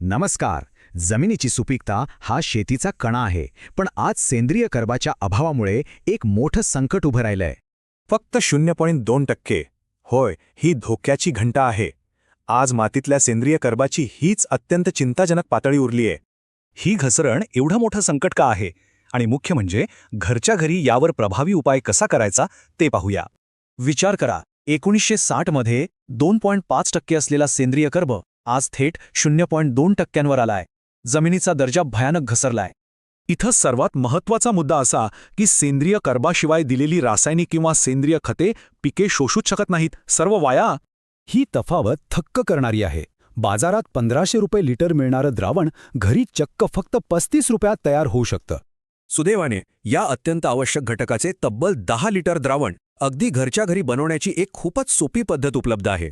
नमस्कार. जमिनीची सुपीकता हा शेतीचा कणा आहे, पण आज सेंद्रिय कर्बाच्या अभावामुळे एक मोठं संकट उभं राहिलंय. फक्त 0.2%. होय, ही धोक्याची घंटा आहे. आज मातीतल्या सेंद्रिय कर्बाची हीच अत्यंत चिंताजनक पातळी उरलीये. ही घसरण एवढं मोठं संकट का आहे आणि मुख्य म्हणजे घरच्या घरी यावर प्रभावी उपाय कसा करायचा ते पाहूया. विचार करा, 1960 मध्ये 2.5% असलेला सेंद्रिय कर्ब आज थेट 0.2%वर आलाय. जमिनीचा दर्जा भयानक घसरलाय. इथं सर्वात महत्त्वाचा मुद्दा असा की सेंद्रिय कर्बाशिवाय दिलेली रासायनिक किंवा सेंद्रिय खते पिके शोषूच शकत नाहीत, सर्व वाया. ही तफावत थक्क करणारी आहे. बाजारात 1500 रुपये लिटर मिळणारं द्रावण घरी चक्क फक्त 35 रुपयात तयार होऊ शकतं. सुदैवाने या अत्यंत आवश्यक घटकाचे तब्बल 10 लिटर द्रावण अगदी घरच्या घरी बनवण्याची एक खूपच सोपी पद्धत उपलब्ध आहे.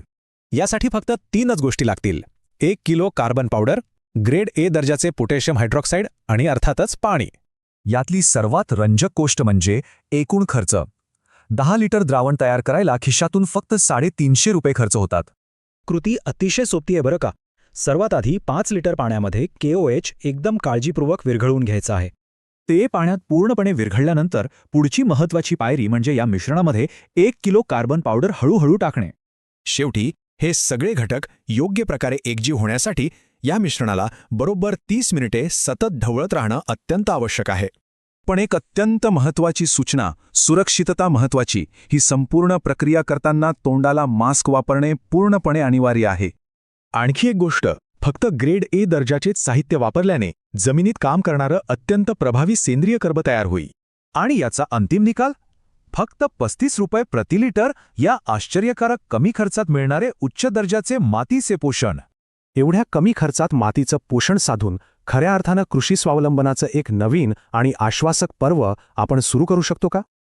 यासाठी फक्त 3च गोष्टी लागतील: 1 kilo carbon powder, grade A दर्जाचे पोटॅशियम हायड्रॉक्साईड आणि अर्थातच पाणी. यातली सर्वात रंजक गोष्ट म्हणजे एकूण खर्च. 10 लिटर द्रावण तयार करायला खिशातून फक्त 350 रुपये खर्च होतात. कृती अतिशय सोपी आहे बरं का. सर्वात आधी 5 लिटर पाण्यामध्ये KOH एकदम काळजीपूर्वक विरघळवून घ्यायचं आहे. ते पाण्यात पूर्णपणे विरघळल्यानंतर पुढची महत्त्वाची पायरी म्हणजे या मिश्रणामध्ये 1 किलो कार्बन पावडर हळूहळू टाकणे. शेवटी हे सगळे घटक योग्य प्रकारे एकजीव होण्यासाठी या मिश्रणाला बरोबर 30 मिनिटे सतत ढवळत राहणं अत्यंत आवश्यक आहे. पण एक अत्यंत महत्त्वाची सूचना, सुरक्षितता महत्त्वाची. ही संपूर्ण प्रक्रिया करताना तोंडाला मास्क वापरणे पूर्णपणे अनिवार्य आहे. आणखी एक गोष्ट, फक्त ग्रेड ए दर्जाचेच साहित्य वापरल्याने जमिनीत काम करणारं अत्यंत प्रभावी सेंद्रिय कर्ब तयार होईल. आणि याचा अंतिम निकाल फक्त 35 रुपये प्रति लिटर या आश्चर्यकारक कमी खर्चात मिळणारे उच्च दर्जाचे मातीचे पोषण. एवढ्या कमी खर्चात मातीचं पोषण साधून खऱ्या अर्थानं कृषी स्वावलंबनाचं एक नवीन आणि आश्वासक पर्व आपण सुरू करू शकतो का?